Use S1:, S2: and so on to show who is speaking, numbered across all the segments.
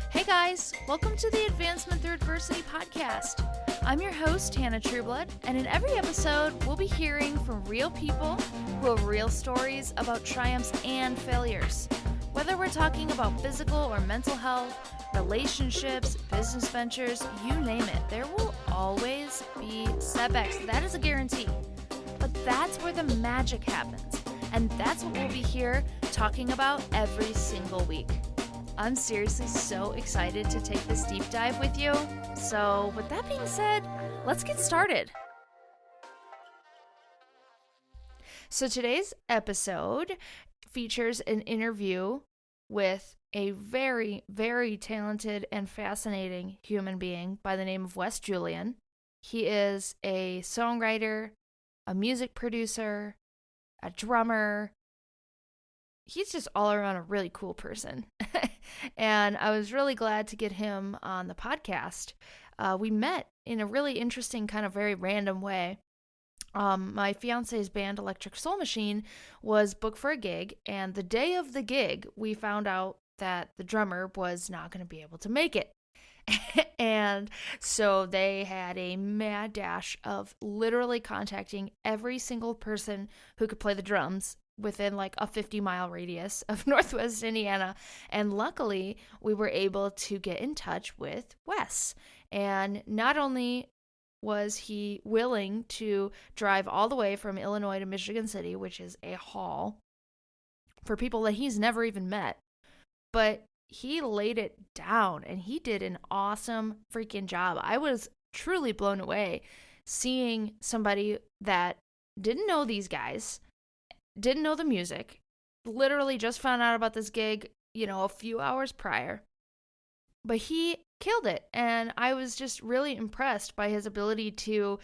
S1: Hey guys, welcome to the Advancement Through Adversity podcast. I'm your host, Hannah Trueblood, and in every episode, we'll be hearing from real people who have real stories about triumphs and failures. Whether we're talking about physical or mental health, relationships, business ventures, you name it, there will always be setbacks. That is a guarantee. But that's where the magic happens, and that's what we'll be here talking about every single week. I'm seriously so excited to take this deep dive with you. So, with that being said, let's get started. So, today's episode features an interview with a very, very talented and fascinating human being by the name of Julien. He is a songwriter, a music producer, a drummer. He's just all around a really cool person. And I was really glad to get him on the podcast. We met in a really interesting, kind of very random way. My fiance's band, Electric Soul Machine, was booked for a gig. And the day of the gig, we found out that the drummer was not going to be able to make it. And so they had a mad dash of literally contacting every single person who could play the drums within like a 50-mile radius of Northwest Indiana. And luckily, we were able to get in touch with Wes. And not only was he willing to drive all the way from Illinois to Michigan City, which is a haul for people that he's never even met, but he laid it down and he did an awesome freaking job. I was truly blown away seeing somebody that didn't know these guys, didn't know the music, literally just found out about this gig, a few hours prior. But he killed it, and I was just really impressed by his ability to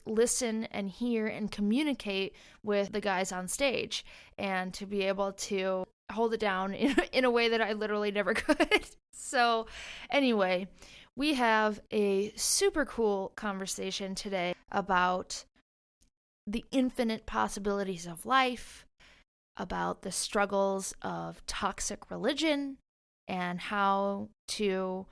S1: listen and hear and communicate with the guys on stage and to be able to hold it down in a way that I literally never could. So anyway, we have a super cool conversation today about the infinite possibilities of life, about the struggles of toxic religion, and how to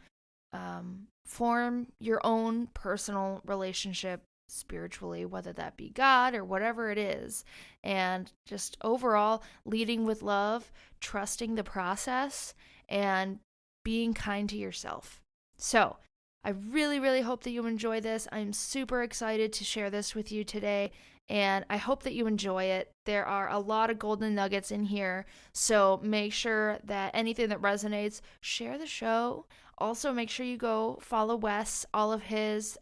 S1: form your own personal relationship spiritually, whether that be God or whatever it is, and just overall leading with love, trusting the process, and being kind to yourself. So I really, really hope that you enjoy this. I'm super excited to share this with you today, and I hope that you enjoy it. There are a lot of golden nuggets in here, so make sure that anything that resonates, share the show. Also, make sure you go follow Wes. All of his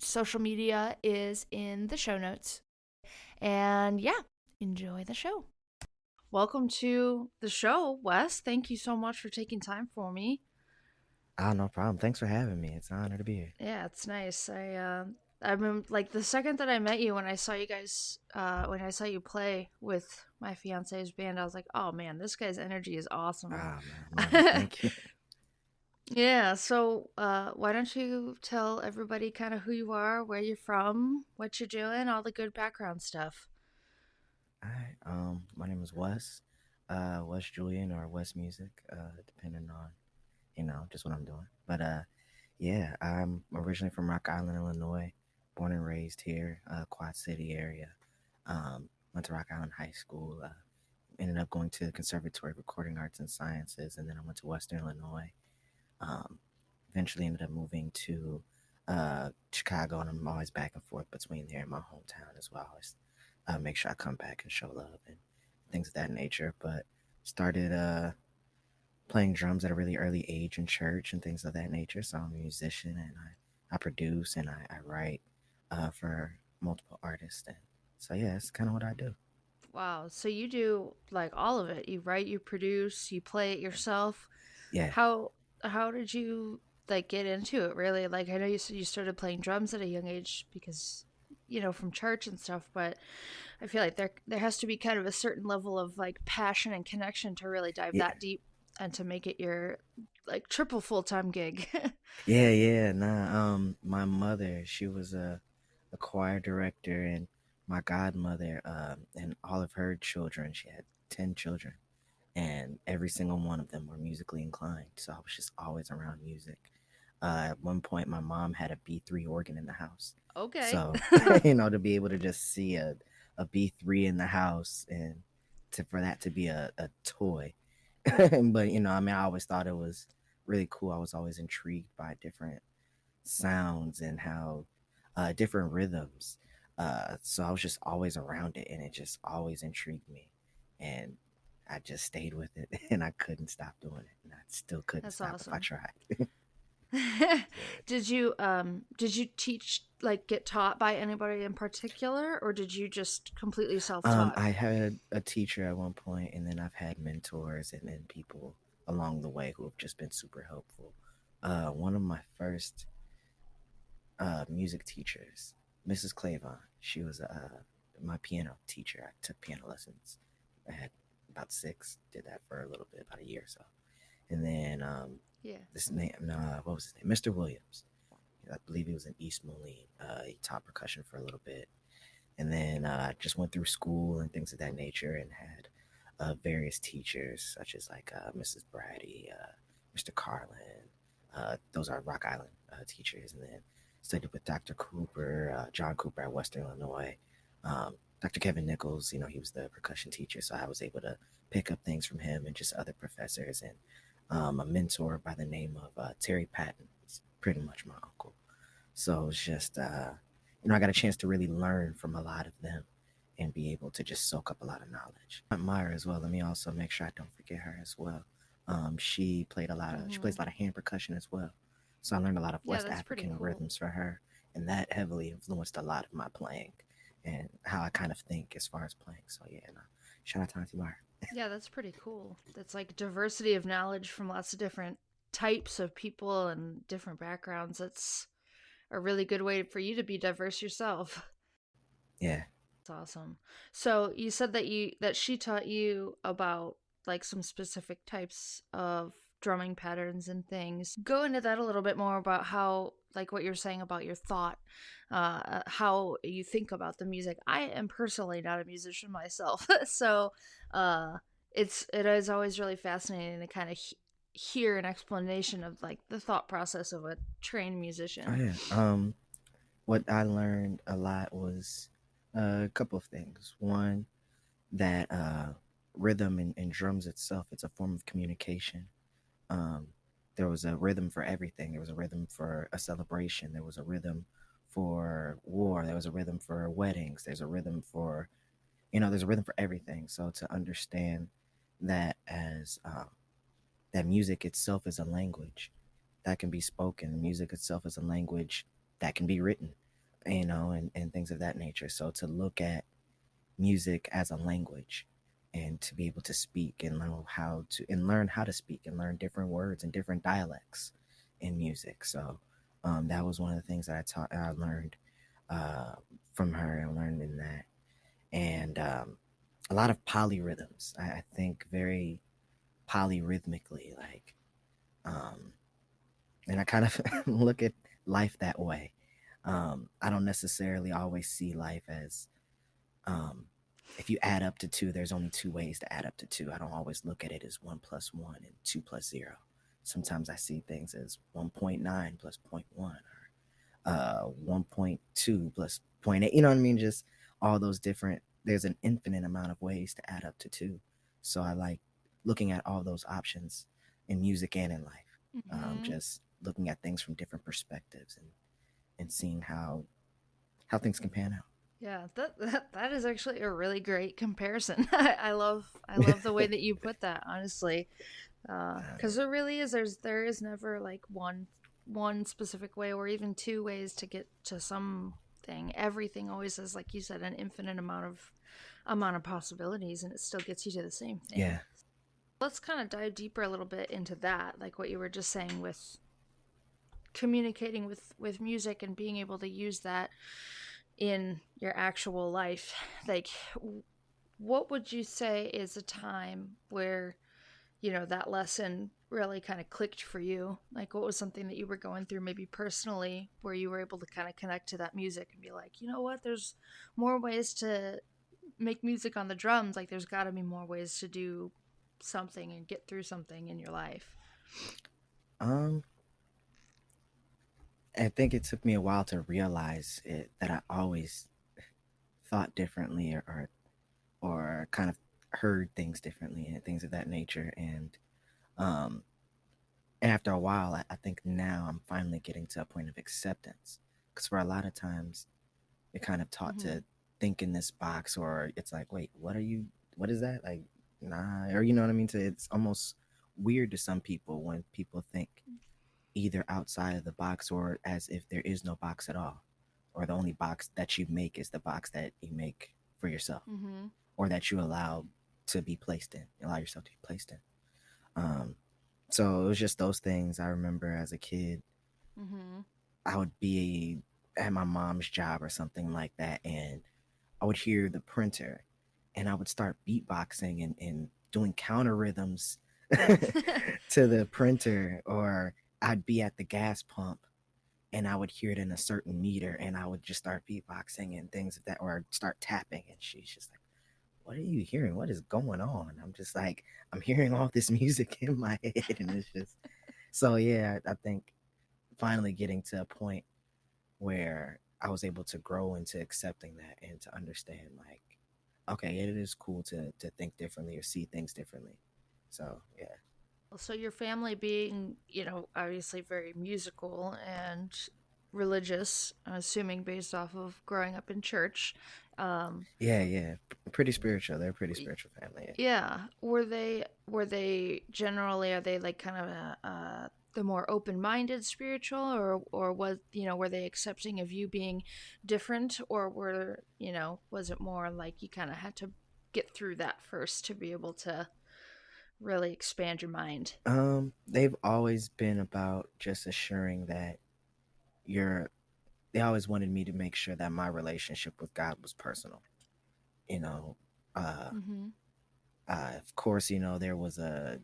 S1: social media is in the show notes. And yeah, enjoy the show. Welcome to the show, Wes. Thank you so much for taking time for me.
S2: Oh, no problem. Thanks for having me. It's an honor to be here.
S1: Yeah, it's nice. I remember like the second that I met you, when I saw you guys, when I saw you play with my fiance's band, I was like, oh man, this guy's energy is awesome.
S2: Ah, man, love it. Thank you.
S1: Yeah, so why don't you tell everybody kind of who you are, where you're from, what you're doing, all the good background stuff.
S2: All right. My name is Wes. Wes Julien or Wes Music, depending on, just what I'm doing. But yeah, I'm originally from Rock Island, Illinois, born and raised here, Quad City area. Went to Rock Island High School. Ended up going to the Conservatory of Recording Arts and Sciences, and then I went to Western Illinois. Um, Eventually ended up moving to Chicago, and I'm always back and forth between there and my hometown as well. I always make sure I come back and show love and things of that nature. But started playing drums at a really early age in church and things of that nature. So I'm a musician, and I produce and I write for multiple artists. And so yeah, that's kind of what I do.
S1: Wow, so you do like all of it. You write, you produce, you play it yourself.
S2: Yeah.
S1: How how did you like get into it really? Like I know you said you started playing drums at a young age because from church and stuff, but I feel like there has to be kind of a certain level of like passion and connection to really dive
S2: Yeah.
S1: that deep and to make it your like triple full-time gig.
S2: Yeah. Nah. My mother, she was a choir director, and my godmother, and all of her children. She had 10 children. and every single one of them were musically inclined. So I was just always around music. At one point, my mom had a B3 organ in the house.
S1: Okay.
S2: So, to be able to just see a B3 in the house and for that to be a toy. But, I mean, I always thought it was really cool. I was always intrigued by different sounds and how different rhythms. So I was just always around it, and it just always intrigued me. And I just stayed with it, and I couldn't stop doing it, and I still couldn't
S1: That's
S2: stop if I
S1: awesome.
S2: tried. Yeah.
S1: Did you teach, like, get taught by anybody in particular, or did you just completely self-taught?
S2: I had a teacher at one point, and then I've had mentors and then people along the way who have just been super helpful. One of my first music teachers, Mrs. Clavon, she was my piano teacher. I took piano lessons. I had about six, did that for a little bit, about a year or so. And then
S1: Yeah.
S2: this name, what was his name? Mr. Williams. I believe he was in East Moline. He taught percussion for a little bit, and then just went through school and things of that nature, and had various teachers such as like Mrs. Brady, Mr. Carlin. Those are Rock Island teachers, and then studied with Dr. Cooper, John Cooper at Western Illinois. Dr. Kevin Nichols, he was the percussion teacher, so I was able to pick up things from him and just other professors, and a mentor by the name of Terry Patton. He's pretty much my uncle. So it's just, I got a chance to really learn from a lot of them and be able to just soak up a lot of knowledge. Myra as well. Let me also make sure I don't forget her as well. She plays a lot of hand percussion as well. So I learned a lot of
S1: Yeah,
S2: West
S1: that's pretty
S2: African
S1: cool.
S2: rhythms for her, and that heavily influenced a lot of my playing and how I kind of think as far as playing. So yeah, no, shout out to Auntie Myra.
S1: Yeah, that's pretty cool. That's like diversity of knowledge from lots of different types of people and different backgrounds. It's a really good way for you to be diverse yourself.
S2: Yeah.
S1: That's awesome. So you said that she taught you about, like, some specific types of drumming patterns and things. Go into that a little bit more about how, like, what you're saying about your thought, how you think about the music. I am personally not a musician myself, so uh, it is always really fascinating to kind of hear an explanation of, like, the thought process of a trained
S2: Oh
S1: musician.
S2: yeah. What I learned a lot was a couple of things. One, that rhythm and drums itself, it's a form of communication. um, there was a rhythm for everything. There was a rhythm for a celebration. There was a rhythm for war. There was a rhythm for weddings. There's a rhythm for everything. So to understand that as that music itself is a language that can be spoken, music itself is a language that can be written, and things of that nature. So to look at music as a language and to be able to speak and learn how to speak and learn different words and different dialects in music. So that was one of the things that I learned uh, from her. I learned in that, and a lot of polyrhythms. I think very polyrhythmically, like, um, and I kind of look at life that way. I don't necessarily always see life as um, if you add up to two, there's only two ways to add up to two. I don't always look at it as 1 plus 1 and 2 plus 0. Sometimes I see things as 1.9 plus zero point 0.1 or 1.2 plus zero point 0.8. You know what I mean? Just all those different, there's an infinite amount of ways to add up to two. So I like looking at all those options in music and in life.
S1: Mm-hmm.
S2: Just looking at things from different perspectives and seeing how things can pan
S1: Yeah, that is actually a really great comparison. I love the way
S2: out.
S1: that you put that, honestly, because there really is there is never, like, one specific way or even two ways to get to something. Everything always has, like you said, an infinite amount of possibilities, and it still gets you to the same thing.
S2: Yeah.
S1: Let's kind of dive deeper a little bit into that, like what you were just saying with communicating with music and being able to use that in your actual life. Like, what would you say is a time where, that lesson really kind of clicked for you? Like, what was something that you were going through, maybe personally, where you were able to kind of connect to that music and be like, you know what, there's more ways to make music on the drums. Like, there's got to be more ways to do something and get through something in your life?
S2: Um, I think it took me a while to realize it that I always thought differently or kind of heard things differently and things of that nature. Um, and after a while, I think now I'm finally getting to a point of acceptance because for a lot of times you're kind of taught
S1: Mm-hmm.
S2: to think in this box, or it's like, wait, what are you? What is that? Like, nah, or you know what I mean? So it's almost weird to some people when people think either outside of the box or as if there is no box at all, or the only box that you make is the box that you make for yourself,
S1: Mm-hmm.
S2: or that you allow to be placed in, allow yourself to be placed in. Um, so it was just those things. I remember as a kid,
S1: Mm-hmm.
S2: I would be at my mom's job or something like that, and I would hear the printer, and I would start beatboxing and doing counter rhythms to the printer, or I'd be at the gas pump and I would hear it in a certain meter and I would just start beatboxing and things of that, or start tapping. And she's just like, what are you hearing? What is going on? I'm just like, I'm hearing all this music in my head. And it's just, so yeah, I think finally getting to a point where I was able to grow into accepting that and to understand, like, okay, it is cool to think differently or see things differently. So yeah.
S1: So your family being, obviously very musical and religious, I'm assuming based off of growing up in church. Um,
S2: Yeah, yeah. Pretty spiritual. They're a pretty spiritual family. Yeah.
S1: yeah, were they generally, are they like kind of the more open-minded spiritual, or was, were they accepting of you being different, or was it more like you kind of had to get through that first to be able to really expand your mind?
S2: They've always been about just assuring that you're they always wanted me to make sure that my relationship with God was personal. You know, uh,
S1: Mm-hmm.
S2: of course, there was of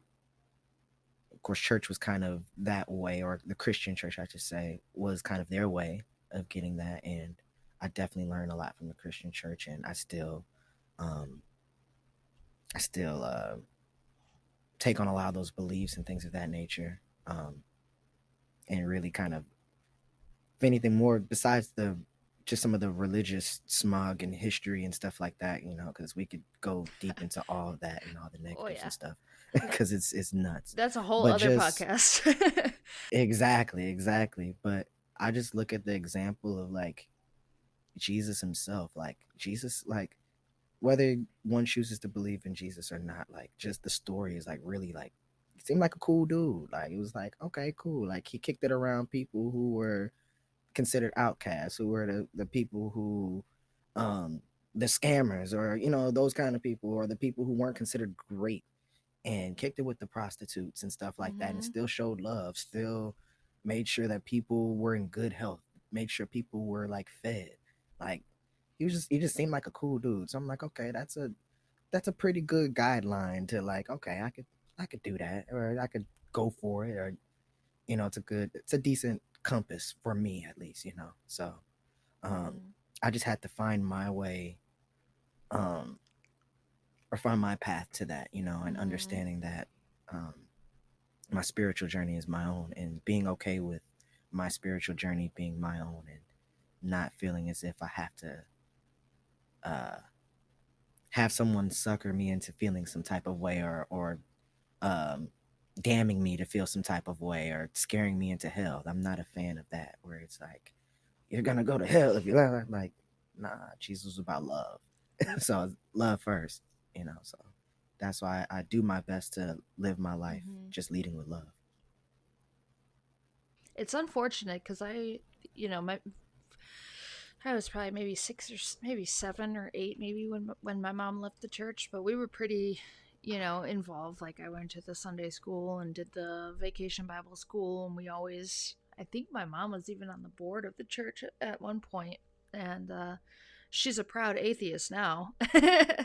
S2: course, church was kind of that way, or the Christian church, I should say, was kind of their way of getting that. And I definitely learned a lot from the Christian church, and um, I still take on a lot of those beliefs and things of that nature, and really kind of, if anything more besides the just some of the religious smog and history and stuff like that, because we could go deep into all of that and all the
S1: Oh
S2: negatives
S1: yeah,
S2: and stuff because it's nuts.
S1: that's a whole
S2: But
S1: other
S2: just
S1: podcast.
S2: exactly, exactly. But I just look at the example of like Jesus himself, like Jesus, like whether one chooses to believe in Jesus or not, like just the story is like really like he seemed like a cool dude. Like it was like, okay, cool. Like he kicked it around people who were considered outcasts, who were the people who um the scammers, or those kind of people, or the people who weren't considered great, and kicked it with the prostitutes and stuff like that, and
S1: Mm-hmm.
S2: still showed love, still made sure that people were in good health, made sure people were like fed. Like he just seemed like a cool dude. So I'm like, okay, that's a pretty good guideline to like, okay, I could do that, or I could go for it, or it's a decent compass for me at least. So um
S1: Mm-hmm.
S2: I just had to find my way, um or find my path to that, and
S1: Mm-hmm.
S2: understanding that um my spiritual journey is my own, and being okay with my spiritual journey being my own, and not feeling as if I have to uh have someone sucker me into feeling some type of way, or um damning me to feel some type of way, or scaring me into hell. I'm not a fan of that, where it's like, you're gonna go to hell if you like, nah, Jesus was about love. So love first. So that's why I do my best to live my life
S1: Mm-hmm.
S2: just leading with love.
S1: It's unfortunate because I was probably maybe six or maybe 7 or 8, maybe when my mom left the church, but we were pretty, involved. Like I went to the Sunday school and did the vacation Bible school, and we always. I think my mom was even on the board of the church at one point, and she's a proud atheist now.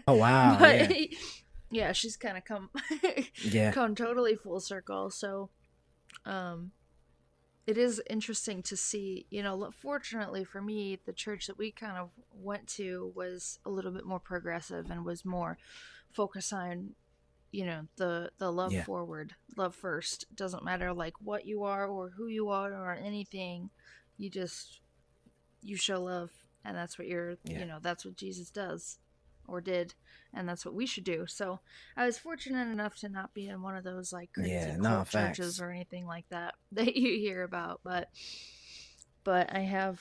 S2: Oh wow,
S1: But
S2: yeah,
S1: yeah, she's kind of come
S2: yeah.
S1: come totally full circle. So um it is interesting to see, fortunately for me, the church that we kind of went to was a little bit more progressive and was more focused on the love
S2: Yeah.
S1: forward, love first. It doesn't matter like what you are or who you are or anything. You just you show love, and that's what
S2: Yeah.
S1: that's what Jesus does or did, and that's what we should do. So I was fortunate enough to not be in one of those like crazy
S2: Yeah. No
S1: cult churches
S2: facts.
S1: or anything like that that you hear about, but I have,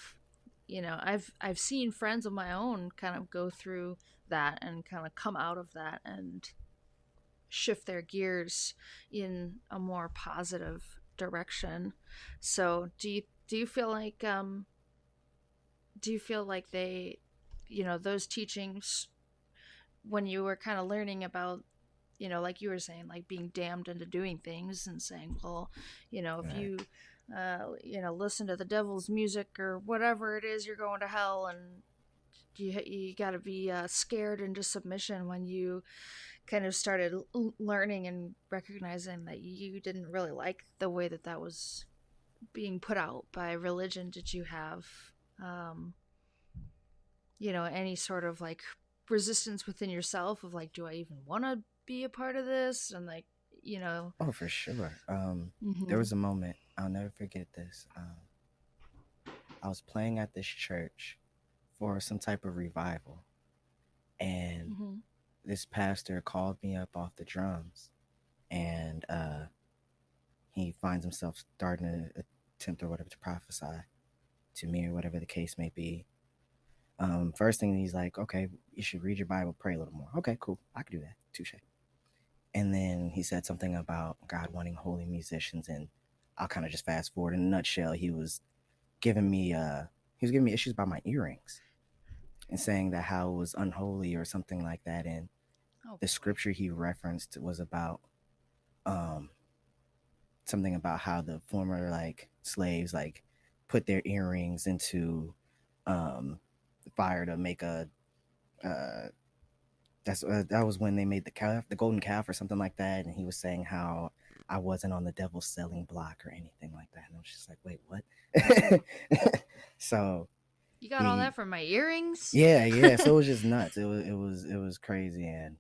S1: I've seen friends of my own kind of go through that and kind of come out of that and shift their gears in a more positive direction. So do you feel like they, those teachings, when you were kind of learning about, like you were saying, like being damned into doing things and saying, well, if
S2: Right.
S1: you listen to the devil's music or whatever it is, you're going to hell, and you got to be scared into submission when you kind of started learning and recognizing that you didn't really like the way that that was being put out by religion. Did you have um, any sort of like resistance within yourself of like, do I even want to be a part of this? And like, you know,
S2: Oh, for sure. There
S1: mm-hmm,
S2: was a moment I'll never forget this. I was playing at this church for some type of revival, and
S1: mm-hmm.
S2: this pastor called me up off the drums, and he finds himself starting to attempt or whatever to prophesy to me or whatever the case may be. First thing he's like, okay, you should read your Bible, pray a little more. Okay, cool, I can do that. Touche. And then he said something about God wanting holy musicians, and I'll kind of just fast forward. In a nutshell, giving me he was giving me issues about my earrings and saying that how it was unholy or something like that. And
S1: Oh
S2: the
S1: boy.
S2: scripture he referenced was about um something about how the former like slaves like put their earrings into the fire to make a uh that was when they made the calf, the golden calf or something like that. And he was saying how I wasn't on the devil's selling block or anything like that. And I was just like, wait, what? So
S1: You got all
S2: he
S1: that from my earrings?
S2: yeah, yeah. So it was just nuts. It was crazy. And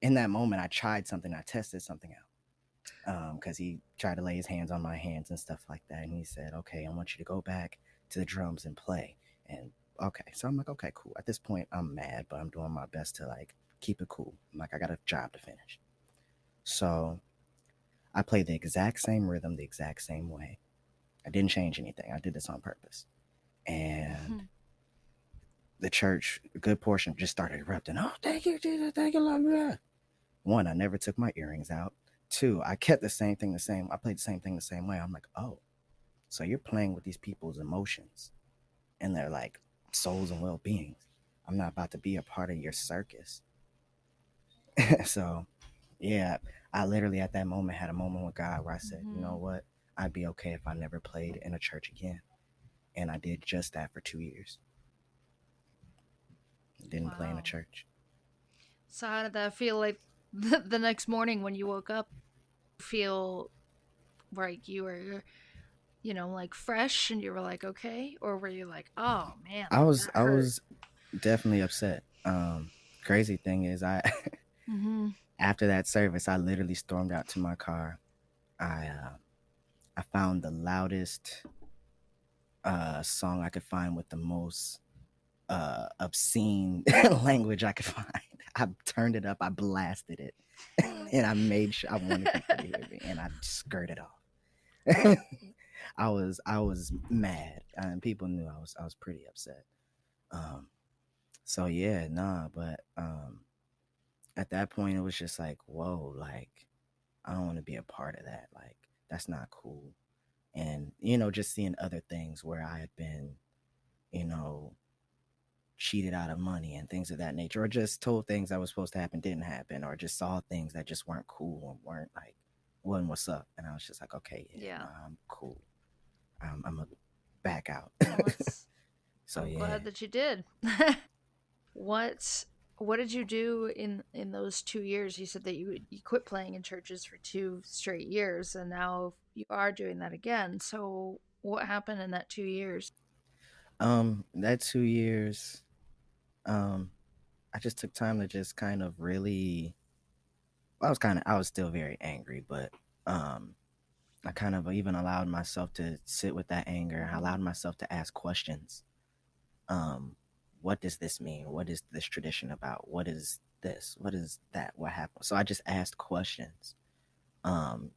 S2: in that moment I tried something, I tested something out. Because he tried to lay his hands on my hands and stuff like that. And he said, okay, I want you to go back to the drums and play. And okay. So I'm like, okay, cool. At this point I'm mad, but I'm doing my best to like keep it cool. I'm like, I got a job to finish. So I played the exact same rhythm, the exact same way. I didn't change anything. I did this on purpose. And the church, a good portion, just started erupting. Oh, thank you, Jesus. Thank you, Lord. One, I never took my earrings out. Two, I kept the same thing the same. I played the same thing the same way. I'm like, oh, so you're playing with these people's emotions and their like souls and well beings. I'm not about to be a part of your circus. So, yeah, I literally at that moment had a moment with God where I said, you know
S1: Mm-hmm.
S2: what? I'd be okay if I never played in a church again. And I did just that for 2 years. Didn't play in a
S1: Wow.
S2: church.
S1: So how did that feel like the next morning when you woke up? Feel like you were, like fresh and you were like, okay? Or were you like, oh man,
S2: I
S1: like
S2: was
S1: that
S2: I
S1: hurt?
S2: was definitely upset. Crazy thing is, I
S1: Mm-hmm.
S2: after that service, I literally stormed out to my car. I found the loudest song I could find with the most obscene language I could find. I turned it up, I blasted it, and I made sure I wanted people to hear me, and I skirted off. I was mad, and people knew I was pretty upset. Um, so yeah, nah, but at that point it was just like, whoa, like I don't want to be a part of that. Like that's not cool. And just seeing other things where I had been, you know, cheated out of money and things of that nature, or just told things that was supposed to happen didn't happen, or just saw things that just weren't cool and weren't like, wasn't what's up. And I was just like, okay, yeah,
S1: Yeah.
S2: no, I'm cool. I'm a back out.
S1: Well, that's.
S2: So
S1: I'm
S2: yeah.
S1: glad that you did. what What did you do in those 2 years? You said that you quit playing in churches for 2 straight years, and now you are doing that again. So what happened in that 2 years?
S2: That 2 years, um, I just took time to just kind of really I was still very angry, but um, I kind of even allowed myself to sit with that anger. I allowed myself to ask questions. Um, what does this mean? What is this tradition about? What is this? What is that? What happened? So I just asked questions, um,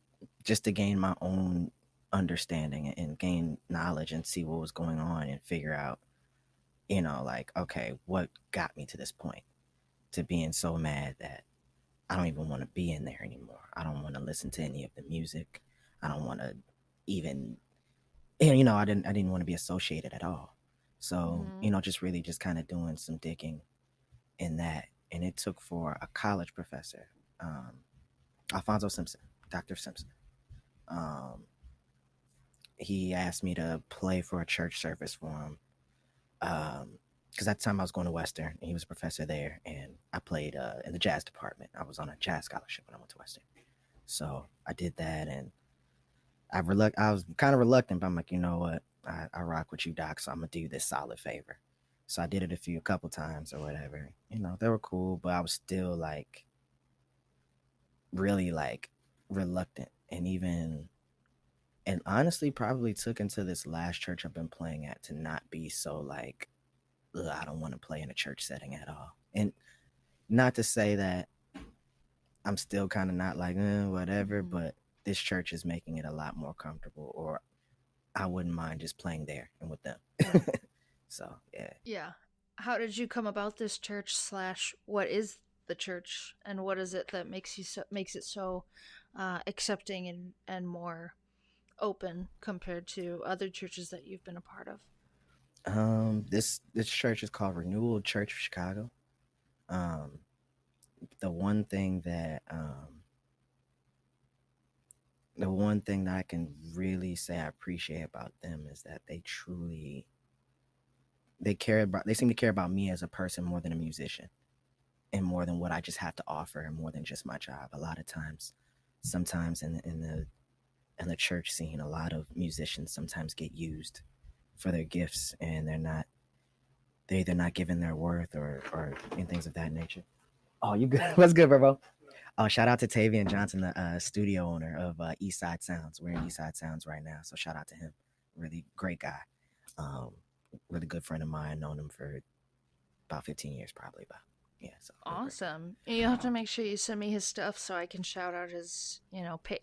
S2: just to gain my own understanding and gain knowledge and see what was going on and figure out, like, okay, what got me to this point, to being so mad that I don't even want to be in there anymore. I don't want to listen to any of the music. I don't want to even, I didn't want to be associated at all. So,
S1: Mm-hmm.
S2: just really just kind of doing some digging in that. And it took for a college professor, um, Alfonso Simpson, Dr. Simpson. Um, he asked me to play for a church service for him. Because at the time I was going to Western, and he was a professor there, and I played in the jazz department. I was on a jazz scholarship when I went to Western. So I did that, and I was kind of reluctant, but I'm like, you know what? I rock with you, Doc. So I'm gonna do you this solid favor. So I did it a couple times or whatever. They were cool, but I was still like really like reluctant, and honestly probably took into this last church I've been playing at to not be so like, ugh, I don't want to play in a church setting at all. And not to say that I'm still kind of not like, whatever,
S1: Mm-hmm.
S2: but this church is making it a lot more comfortable, or I wouldn't mind just playing there and with them. So yeah.
S1: Yeah. How did you come about this church slash what is the church and what is it that makes it so accepting and more open compared to other churches that you've been a part of?
S2: This church is called Renewal Church of Chicago. Um, the one thing that I can really say I appreciate about them is that they seem to care about me as a person more than a musician, and more than what I just have to offer, and more than just my job. A lot of times, sometimes in the church scene, a lot of musicians sometimes get used for their gifts, and they're either not given their worth, or and things of that nature. Oh, you good? What's good, bro? Oh, shout out to Tavian Johnson, the studio owner of East Side Sounds. We're in East Side Sounds right now, so shout out to him. Really great guy. Um, really good friend of mine. Known him for about 15 years, probably about. Yeah, so really great guy.
S1: Awesome. You have to make sure you send me his stuff so I can shout out his,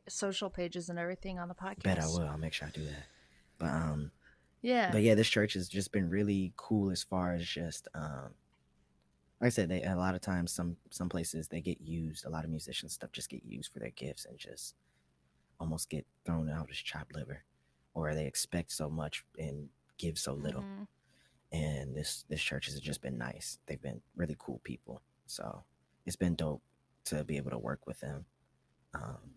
S1: social pages and everything on the
S2: Bet I
S1: podcast.
S2: will. I'll make sure I do that. But
S1: Yeah.
S2: but yeah, this church has just been really cool as far as just like I said, they a lot of times some places they get used. A lot of musicians stuff just get used for their gifts and just almost get thrown out as chopped liver, or they expect so much and give so little.
S1: Mm-hmm.
S2: And this church has just been nice. They've been really cool people, so it's been dope to be able to work with them. Um,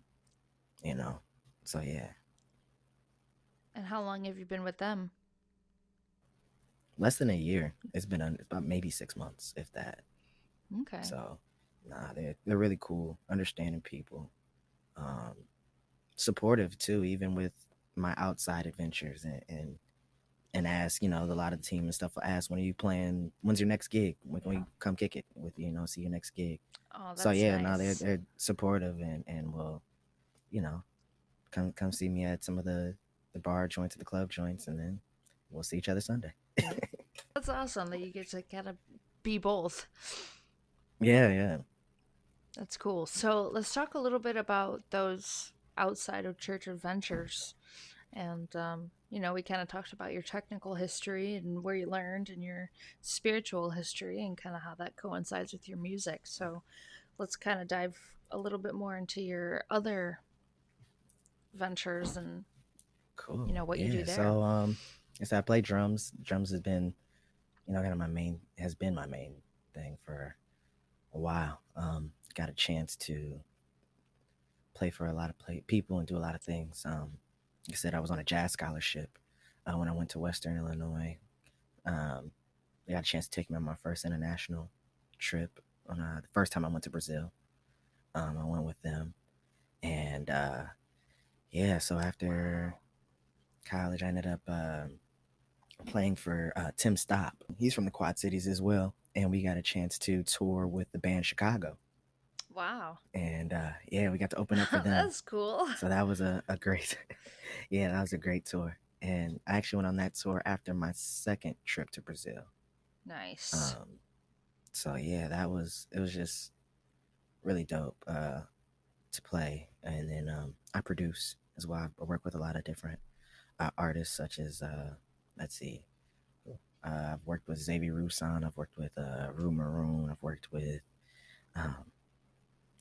S2: you know, so yeah,
S1: And how long have you been with them?
S2: less than a year. It's about maybe 6 months, if that.
S1: Okay.
S2: So, nah, they're really cool, understanding people, um, supportive too, even with my outside adventures, and ask, a lot of the team and stuff will ask, when are you playing? When's your next gig? When can we come kick it with you? See your next gig.
S1: Oh,
S2: So
S1: that's
S2: yeah, no,
S1: nice.
S2: they're supportive, and will, you know, come see me at some of the bar joints, the club joints, and then we'll see each other Sunday.
S1: That's awesome that you get to kind of be both.
S2: Yeah, yeah.
S1: That's cool. So let's talk a little bit about those outside of church adventures. And, we kind of talked about your technical history and where you learned and your spiritual history and kind of how that coincides with your music. So let's kind of dive a little bit more into your other ventures and,
S2: Cool.
S1: what you do
S2: Yeah.
S1: there.
S2: So yes, I play drums. Drums has been, kind of my main thing for a while. Got a chance to play for a lot of people and do a lot of things. Like I said, I was on a jazz scholarship when I went to Western Illinois. Um, they got a chance to take me on my first international trip. On the first time I went to Brazil, I went with them, and yeah. So after
S1: Wow.
S2: college, I ended up playing for Tim Stop. He's from the Quad Cities as well, and we got a chance to tour with the band Chicago.
S1: Wow.
S2: And yeah, we got to open up for them.
S1: That's cool.
S2: So that was a great, yeah, that was a great tour. And I actually went on that tour after my second trip to Brazil.
S1: Nice.
S2: Um, so yeah, it was just really dope to play. And then I produce as well. I work with a lot of different artists, such as let's see, I've worked with Xavier Roussan, I've worked with Rue Maroon, I've worked with um,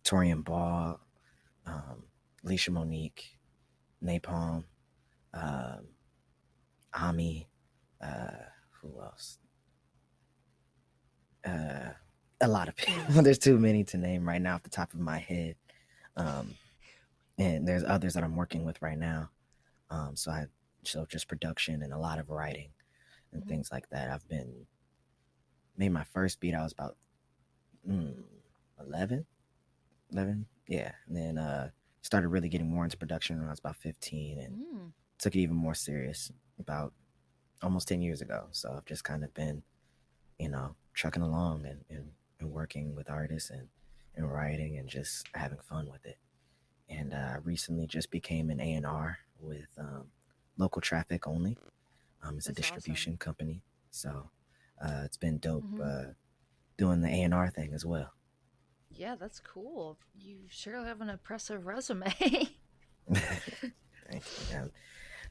S2: Torian Ball, um, Alicia Monique, Napalm, um, Ami, who else? Uh, a lot of people. There's too many to name right now off the top of my head. Um, and there's others that I'm working with right now. So just production and a lot of writing and
S1: Hmm.
S2: things like that. I've been made my first beat. I was about mm, 11, 11, yeah, and then started really getting more into production when I was about 15, and
S1: Mm.
S2: took it even more serious about almost 10 years ago. So I've just kind of been, trucking along and working with artists and writing and just having fun with it. And I recently just became an A&R with local traffic only. It's a
S1: That's awesome.
S2: distribution company. So it's been dope
S1: Hmm.
S2: doing the A&R thing as well.
S1: Yeah, that's cool. You sure have an impressive resume.
S2: Thank you. I'm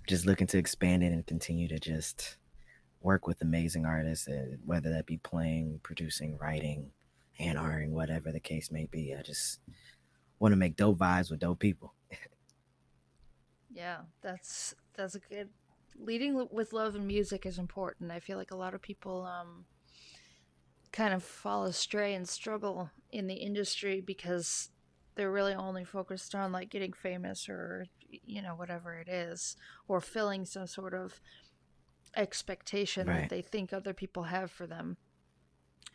S2: just looking to expand it and continue to just work with amazing artists, whether that be playing, producing, writing, A&Ring, whatever the case may be. I just want to make dope vibes with dope people.
S1: Yeah, that's a good leading with love and music is important. I feel like a lot of people kind of fall astray and struggle in the industry because they're really only focused on like getting famous or whatever it is, or filling some sort of expectation that
S2: Right.
S1: they think other people have for them.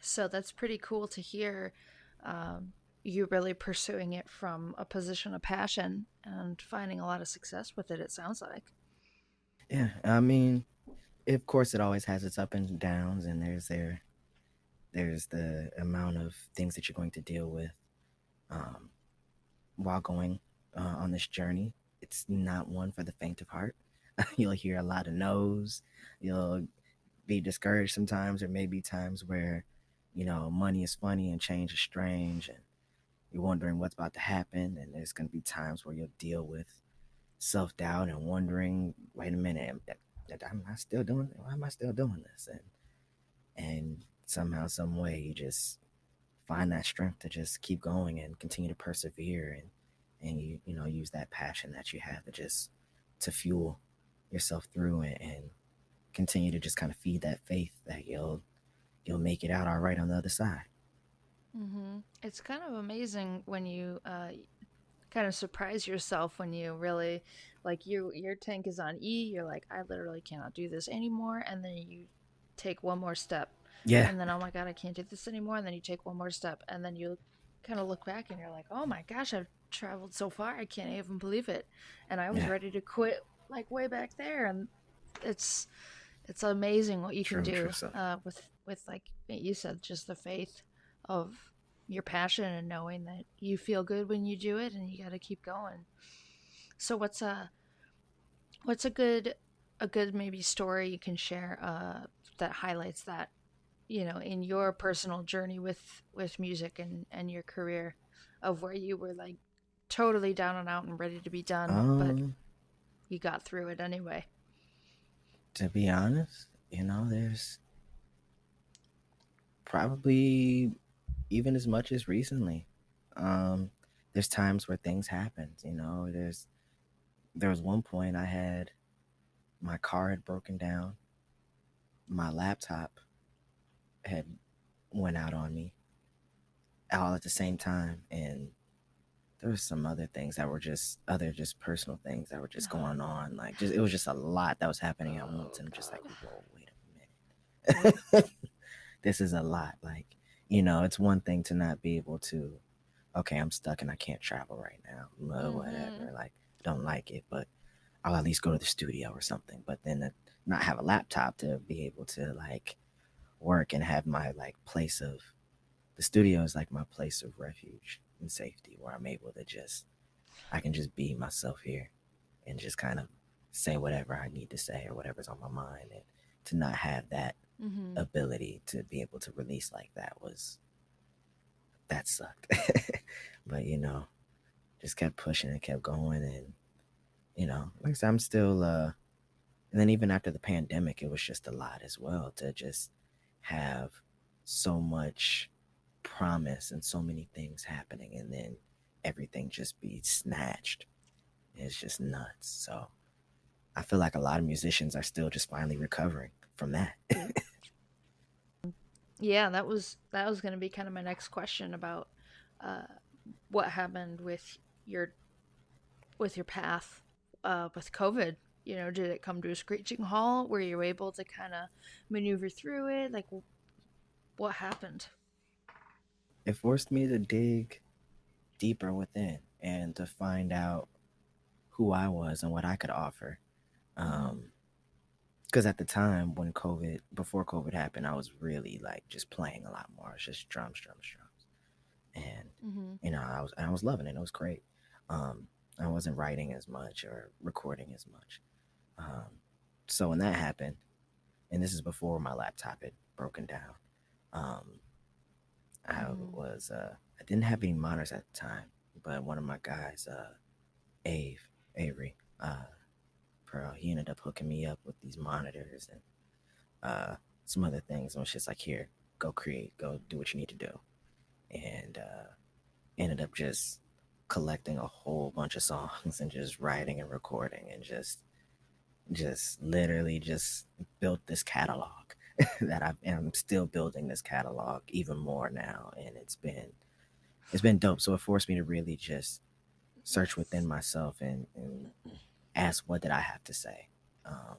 S1: So that's pretty cool to hear. um, you really pursuing it from a position of passion and finding a lot of success with it, it sounds like.
S2: Yeah. I mean, of course, it always has its up and downs, and there's the amount of things that you're going to deal with um, while going on this journey. It's not one for the faint of heart. You'll hear a lot of no's. You'll be discouraged sometimes. There may be times where, money is funny and change is strange, and you're wondering what's about to happen. And there's going to be times where you'll deal with self doubt and wondering, wait a minute, am I still doing it? Why am I still doing this? And somehow, some way, you just find that strength to just keep going and continue to persevere, and you use that passion that you have to fuel yourself through, and continue to just kind of feed that faith that you'll make it out all right on the other side.
S1: It's kind of amazing when you kind of surprise yourself when you really like your tank is on E, you're like, I literally cannot do this anymore, and then you take one more step,
S2: Yeah,
S1: and then, oh my god, I can't do this anymore, and then you take one more step, and then you kind of look back and you're like, oh my gosh, I've traveled so far, I can't even believe it, and I was
S2: yeah,
S1: ready to quit like way back there. And it's it's amazing what you can
S2: true, true.
S1: do
S2: So
S1: with like you said, just the faith of your passion and knowing that you feel good when you do it and you got to keep going. So what's a good maybe story you can share that highlights that, in your personal journey with music and your career, of where you were like totally down and out and ready to be done, but
S2: um,
S1: you got through it anyway.
S2: to be honest, there's probably even as much as recently. Um, there's times where things happen. There was one point I had my car had broken down, my laptop had went out on me all at the same time, and there was some other things that were just personal things that were just
S1: Oh
S2: going
S1: no.
S2: on. Like, just it was just a lot that was happening at
S1: Oh
S2: once, and I'm just like,
S1: god.
S2: whoa, wait a minute. This is a lot. Like, it's one thing to not be able to, okay, I'm stuck and I can't travel right now,
S1: Mhm.
S2: whatever. Like, don't like it, but I'll at least go to the studio or something. But then not have a laptop to be able to like work and have my like place of the studio is like my place of refuge. and safety, where I'm able to just, I can just be myself here and just kind of say whatever I need to say or whatever's on my mind. And to not have that
S1: Mm-hmm.
S2: ability to be able to release like that was, that sucked. But, just kept pushing and kept going. And, like I said, I'm still, and then even after the pandemic, it was just a lot as well to just have so much promise and so many things happening, and then everything just be snatched. It's just nuts. So I feel like a lot of musicians are still just finally recovering from that.
S1: Yeah, that was going to be kind of my next question about uh, what happened your with your path with COVID. Did it come to a screeching halt? Were you able to kind of maneuver through it? Like, what happened?
S2: It forced me to dig deeper within and to find out who I was and what I could offer.
S1: Mm-hmm.
S2: Um, because at the time when before COVID happened, I was really like just playing a lot more. It's just drums, drums, drums, and
S1: Mm-hmm.
S2: I was loving it. It was great. Um, I wasn't writing as much or recording as much. Um, so when that happened, and this is before my laptop had broken down, um,
S1: Mm-hmm.
S2: I didn't have any monitors at the time, but one of my guys, Ave Avery, Pearl, he ended up hooking me up with these monitors and some other things. And it was just like, here, go create, go do what you need to do. And ended up just collecting a whole bunch of songs and just writing and recording and just literally just built this catalog that I'm still building this catalog even more now. And it's been dope. So it forced me to really just search within
S1: Yes.
S2: myself and ask, what did I have to say? Um,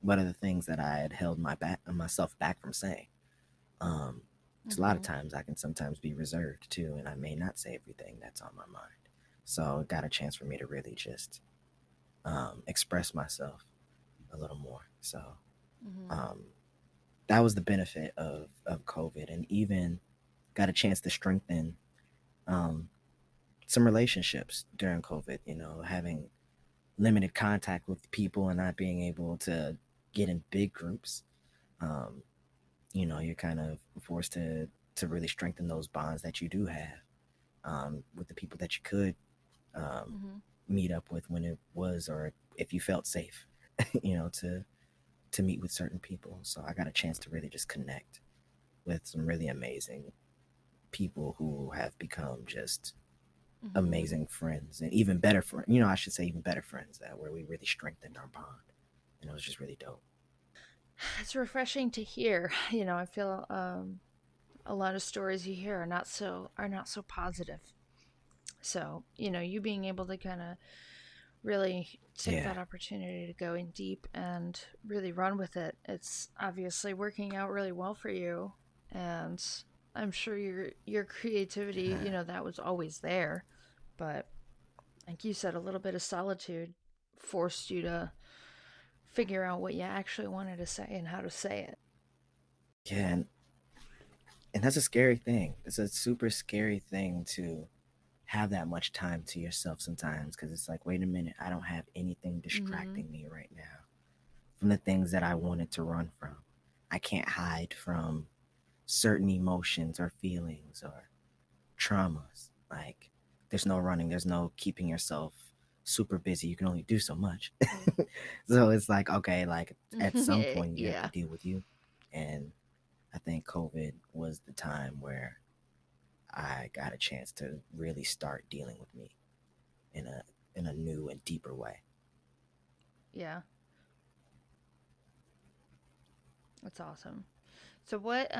S2: what are the things that I had held myself back from saying? Um, 'Cause a lot of
S1: Mm-hmm.
S2: times I can sometimes be reserved too, and I may not say everything that's on my mind. So it got a chance for me to really just express myself a little more. So
S1: Mm-hmm.
S2: um, that was the benefit of COVID, and even got a chance to strengthen um, some relationships during COVID. Having limited contact with people and not being able to get in big groups. Um, you're kind of forced to really strengthen those bonds that you do have with the people that you could um,
S1: Mm-hmm.
S2: meet up with when it was, or if you felt safe, to meet with certain people. So I got a chance to really just connect with some really amazing people who have become just
S1: Mm-hmm.
S2: amazing friends, and even better friends. I should say even better friends, that where we really strengthened our bond, and it was just really dope.
S1: It's refreshing to hear. I feel a lot of stories you hear are not so positive. So, you being able to kind of really take
S2: Yeah,
S1: that opportunity to go in deep and really run with it. It's obviously working out really well for you, and I'm sure your creativity, that was always there, but like you said, a little bit of solitude forced you to figure out what you actually wanted to say and how to say it.
S2: yeah, and that's a scary thing. It's a super scary thing to have that much time to yourself sometimes, because it's like, wait a minute, I don't have anything
S1: Mhm.
S2: distracting me right now from the things that I wanted to run from. I can't hide from certain emotions or feelings or traumas. Like, there's no running, there's no keeping yourself super busy. You can only do so much. So it's like, okay, like at some point you have to
S1: Yeah.
S2: deal with you. And I think COVID was the time where I got a chance to really start dealing with me in a new and deeper way.
S1: Yeah. That's awesome. So what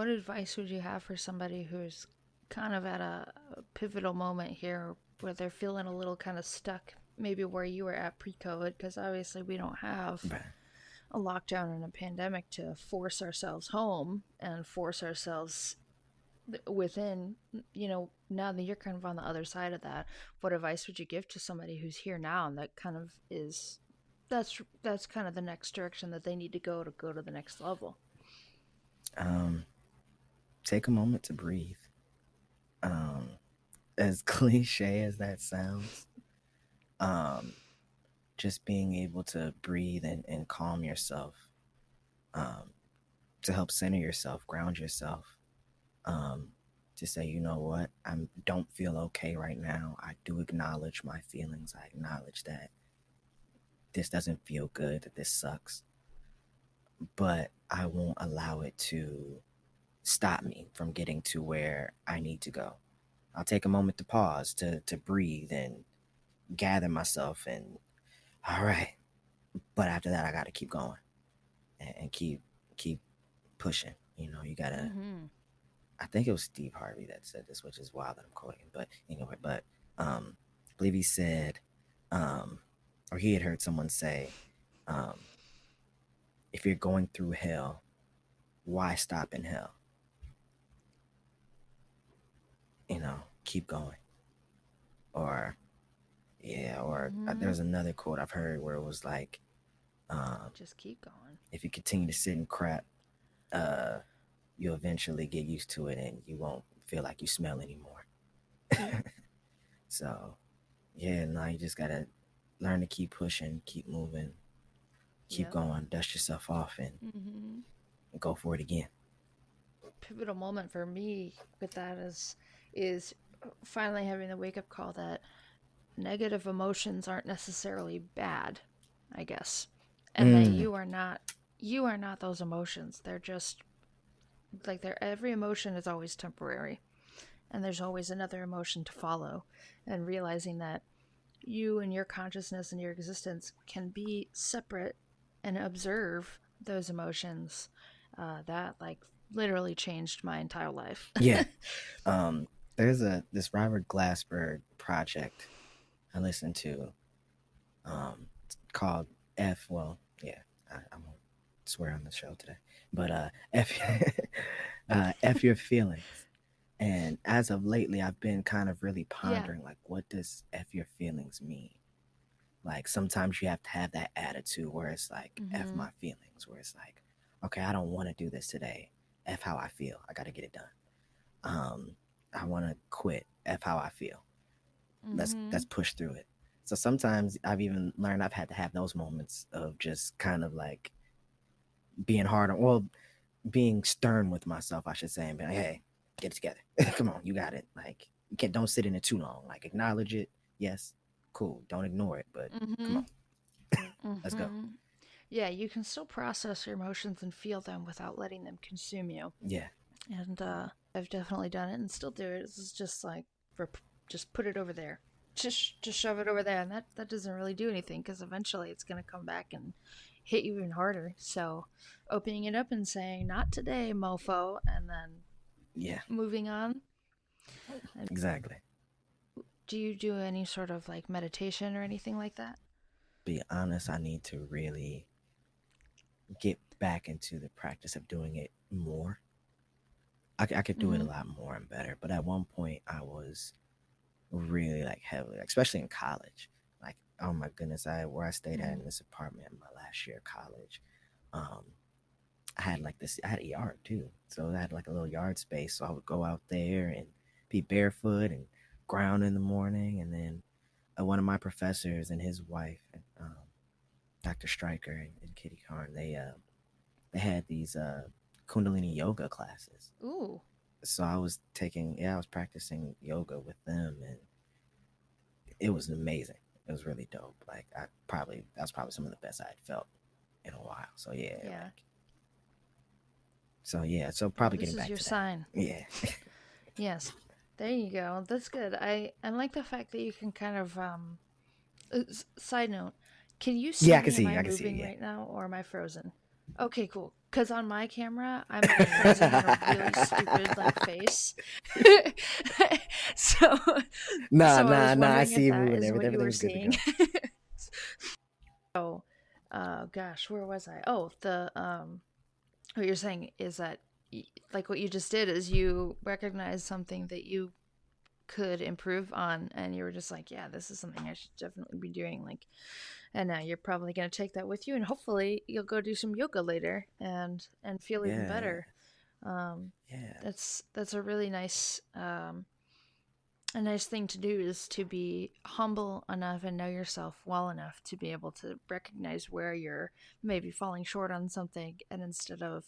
S1: advice would you have for somebody who's kind of at a pivotal moment here where they're feeling a little kind of stuck, maybe where you were at pre-COVID, because obviously we don't have
S2: Right.
S1: a lockdown and a pandemic to force ourselves home and force ourselves within. Now that you're kind of on the other side of that, what advice would you give to somebody who's here now and that kind of is that's kind of the next direction that they need to go to the next level?
S2: Um, Take a moment to breathe. Um, as cliche as that sounds, um, just being able to breathe and calm yourself, um, to help center yourself, ground yourself, um, to say, you know what, I don't feel okay right now. I do acknowledge my feelings. I acknowledge that this doesn't feel good, that this sucks, but I won't allow it to stop me from getting to where I need to go. I'll take a moment to pause, to breathe and gather myself and all right. But after that I gotta keep going and keep pushing. You know, you gotta
S1: Mm-hmm.
S2: I think it was Steve Harvey that said this, which is wild that I'm quoting, but anyway, I believe he said, um, or he had heard someone say, um, if you're going through hell, why stop in hell? You know, keep going. Or yeah, or
S1: Mm-hmm.
S2: there's another quote I've heard where it was like, um,
S1: Just keep going.
S2: if you continue to sit in crap, uh, you'll eventually get used to it and you won't feel like you smell anymore. So yeah, no, you just gotta learn to keep pushing, keep moving, keep
S1: Yep.
S2: going, dust yourself off, and
S1: Mm-hmm.
S2: go for it again.
S1: Pivotal moment for me with that is finally having the wake up call that negative emotions aren't necessarily bad, I guess. And that
S2: Mm,
S1: you are not those emotions. They're just like they're every emotion is always temporary and there's always another emotion to follow, and realizing that you and your consciousness and your existence can be separate and observe those emotions, that like literally changed my entire life.
S2: yeah. Um, there's this Robert Glassberg project I listened to, called F. Well, yeah, I won't swear on the show today, but F, F your feelings. And as of lately, I've been kind of really
S1: Yeah.
S2: pondering, like, what does F your feelings mean? Like, sometimes you have to have that attitude where it's like, F
S1: Mm-hmm.
S2: my feelings, where it's like, okay, I don't want to do this today. F how I feel. I got to get it done. Um, I want to quit. F how I feel.
S1: Mm-hmm.
S2: Let's push through it. So sometimes I've even learned I've had to have those moments of just kind of like being hard on, well, being stern with myself, I should say, and be like, hey, get it together. Come on, you got it. Like, you can't, don't sit in it too long. Like, acknowledge it. Yes, cool. Don't ignore it, but come
S1: Mm-hmm.
S2: on, let's go.
S1: Mm-hmm. Yeah, you can still process your emotions and feel them without letting them consume you.
S2: Yeah,
S1: And I've definitely done it and still do it. It's just like just put it over there, just shove it over there, and that doesn't really do anything because eventually it's gonna come back and hit you even harder. So opening it up and saying "not today, mofo," and then
S2: yeah,
S1: moving on. And
S2: exactly.
S1: do you do any sort of like meditation or anything like that?
S2: Be honest, I need to really get back into the practice of doing it more. I could do it a
S1: Mm-hmm.
S2: lot more and better, but at one point I was really like heavily, like, especially in college. Like, oh my goodness, I where I stayed at
S1: Mm-hmm.
S2: in this apartment in my last year of college. Um, I had like this, I had a yard too, so I had like a little yard space. So I would go out there and be barefoot and ground in the morning, and then one of my professors and his wife, Dr. Stryker and Kitty Karn, they had these Kundalini yoga classes.
S1: Ooh.
S2: So I was taking, yeah, I was practicing yoga with them, and it was amazing. It was really dope. Like, that was probably some of the best I had felt in a while. So yeah,
S1: Yeah.
S2: like, so yeah, so
S1: Well,
S2: probably
S1: this
S2: getting
S1: is
S2: back
S1: your
S2: to that.
S1: sign.
S2: Yeah,
S1: Yes. There you go. That's good. I like the fact that you can kind of side note, can you
S2: yeah,
S1: see
S2: I can
S1: me? Am
S2: see
S1: I
S2: you. I can see
S1: moving
S2: you. Yeah.
S1: right now or am I frozen? Okay, cool. Because on my camera, I'm like frozen in a really stupid like face. so,
S2: Nah,
S1: so I was
S2: nah, nah. I
S1: wondering
S2: see
S1: if
S2: you
S1: that
S2: moving.
S1: is what you were
S2: Everything's good to
S1: seeing.
S2: go.
S1: So, gosh, where was I? Oh, the what you're saying is that like what you just did is you recognize something that you could improve on, and you were just like, yeah, this is something I should definitely be doing. Like, and now you're probably going to take that with you, and hopefully you'll go do some yoga later and feel even
S2: Yeah,
S1: better. um
S2: yeah,
S1: that's a really nice A nice thing to do is to be humble enough and know yourself well enough to be able to recognize where you're maybe falling short on something, and instead of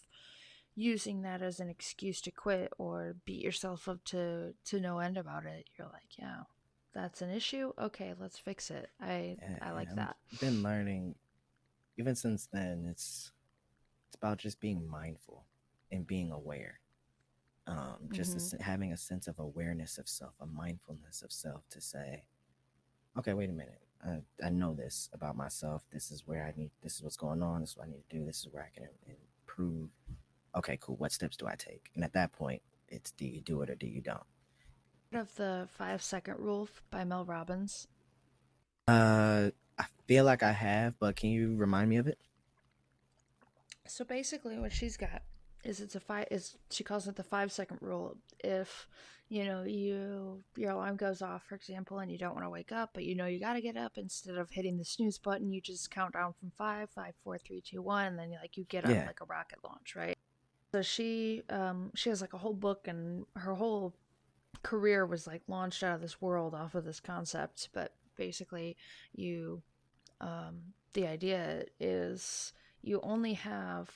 S1: using that as an excuse to quit or beat yourself up to no end about it, you're like, yeah, that's an issue, okay, let's fix it. I like
S2: I've
S1: that.
S2: been learning even since then. It's about just being mindful and being aware. Just
S1: Mm-hmm.
S2: having a sense of awareness of self, a mindfulness of self to say, okay, wait a minute. I know this about myself. This is where I need. This is what's going on. This is what I need to do. This is where I can improve. Okay, cool. What steps do I take? And at that point, it's do you do it or do you don't?
S1: Of the 5 second rule by Mel Robbins.
S2: I feel like I have, but can you remind me of it?
S1: So basically, what she's got is it's a five. Is she calls it the 5 second rule? If your alarm goes off, for example, and you don't want to wake up, but you got to get up, instead of hitting the snooze button, you just count down from five, five, four, three, two, one, and then you get up
S2: Yeah.
S1: like a rocket launch, right? So she has like a whole book, and her whole career was like launched out of this world off of this concept. But basically, you the idea is you only have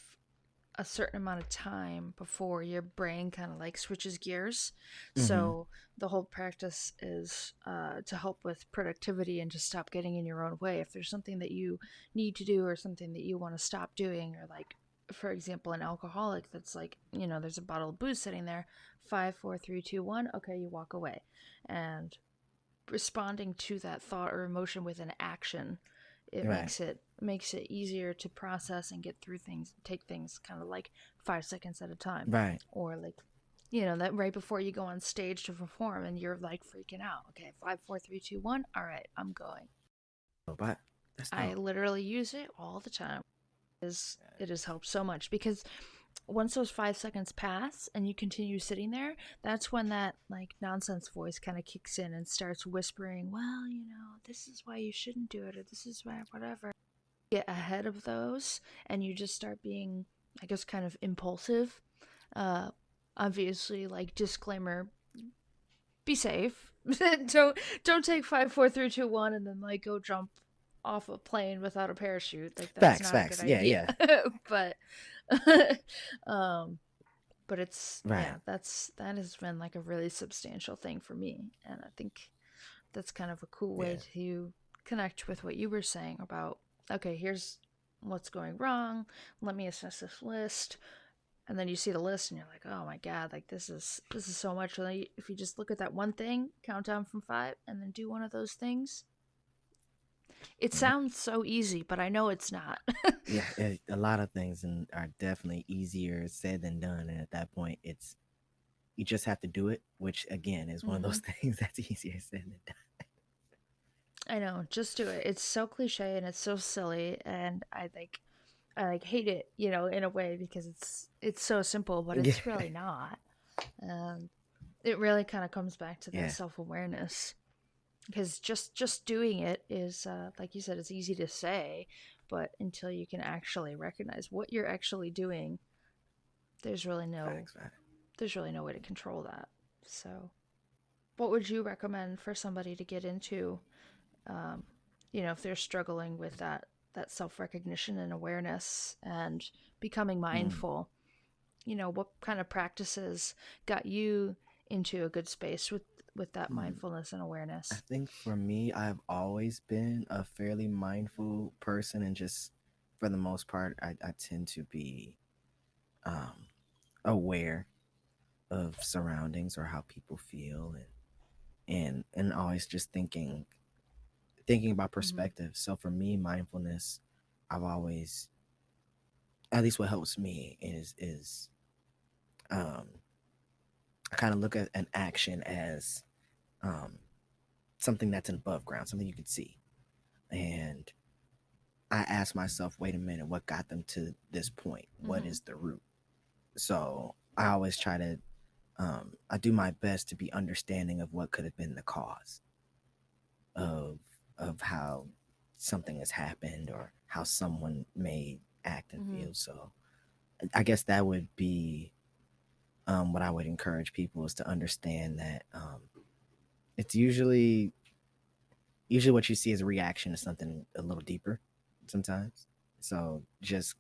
S1: a certain amount of time before your brain kind of like switches gears.
S2: Mm-hmm.
S1: So the whole practice is to help with productivity and to stop getting in your own way. If there's something that you need to do or something that you want to stop doing, or like, for example, an alcoholic that's like, there's a bottle of booze sitting there, five, four, three, two, one. Okay, you walk away, and responding to that thought or emotion with an action, it
S2: Right.
S1: makes it easier to process and get through things, take things kind of like 5 seconds at a time.
S2: Right.
S1: Or like, that right before you go on stage to perform and you're like freaking out, okay, five, four, three, two, one, all right, I'm going.
S2: Oh, but that's
S1: I
S2: dope.
S1: literally use it all the time. It has helped so much, because once those 5 seconds pass and you continue sitting there, that's when that like nonsense voice kind of kicks in and starts whispering, well, this is why you shouldn't do it, or this is why whatever. Get ahead of those, and you just start being, I guess, kind of impulsive. Uh, Obviously, like, disclaimer: be safe. Don't take five, four, three, two, one, and then like go jump off a plane without a parachute. Like, that's
S2: Facts.
S1: not a good
S2: Facts. Yeah.
S1: idea.
S2: Yeah.
S1: But um but it's,
S2: Right.
S1: yeah, that has been like a really substantial thing for me, and I think that's kind of a cool way
S2: Yeah.
S1: to connect with what you were saying about, okay, here's what's going wrong, let me assess this list. And then you see the list and you're like, oh my god, like this is so much. Like, if you just look at that one thing, count down from five, and then do one of those things, it
S2: Mhm.
S1: sounds so easy, but I know it's not.
S2: Yeah. A lot of things are definitely easier said than done, and at that point, it's you just have to do it, which again is one of those
S1: Hmm.
S2: things that's easier said than done.
S1: I know, just do it. It's so cliche and it's so silly, and I like hate it, in a way, because it's so simple, but
S2: Yeah.
S1: it's really not. Um, it really kind of comes back to that
S2: Yeah.
S1: self awareness, because just doing it is, like you said, it's easy to say, but until you can actually recognize what you're actually doing, there's really no
S2: Facts. Facts.
S1: there's really no way to control that. So, what would you recommend for somebody to get into, um, if they're struggling with that self recognition and awareness and becoming
S2: Mm.
S1: mindful? What kind of practices got you into a good space with that
S2: Mm.
S1: mindfulness and
S2: I
S1: awareness?
S2: think for me, I've always been a fairly mindful person, and just for the most part, I tend to be um, aware of surroundings or how people feel, and always just thinking about
S1: Mm-hmm.
S2: perspective. So for me, mindfulness, I've always, at least what helps me is um, I kind of look at an action as um, something that's above ground, something you can see, and I ask myself, wait a minute, what got them to this point? What
S1: Mm-hmm.
S2: is the root? So I always try to, I do my best to be understanding of what could have been the cause of of how something has happened or how someone may act and
S1: Mm-hmm.
S2: feel. So I guess that would be what I would encourage people is to understand that it's usually what you see as a reaction to something a little deeper sometimes. So just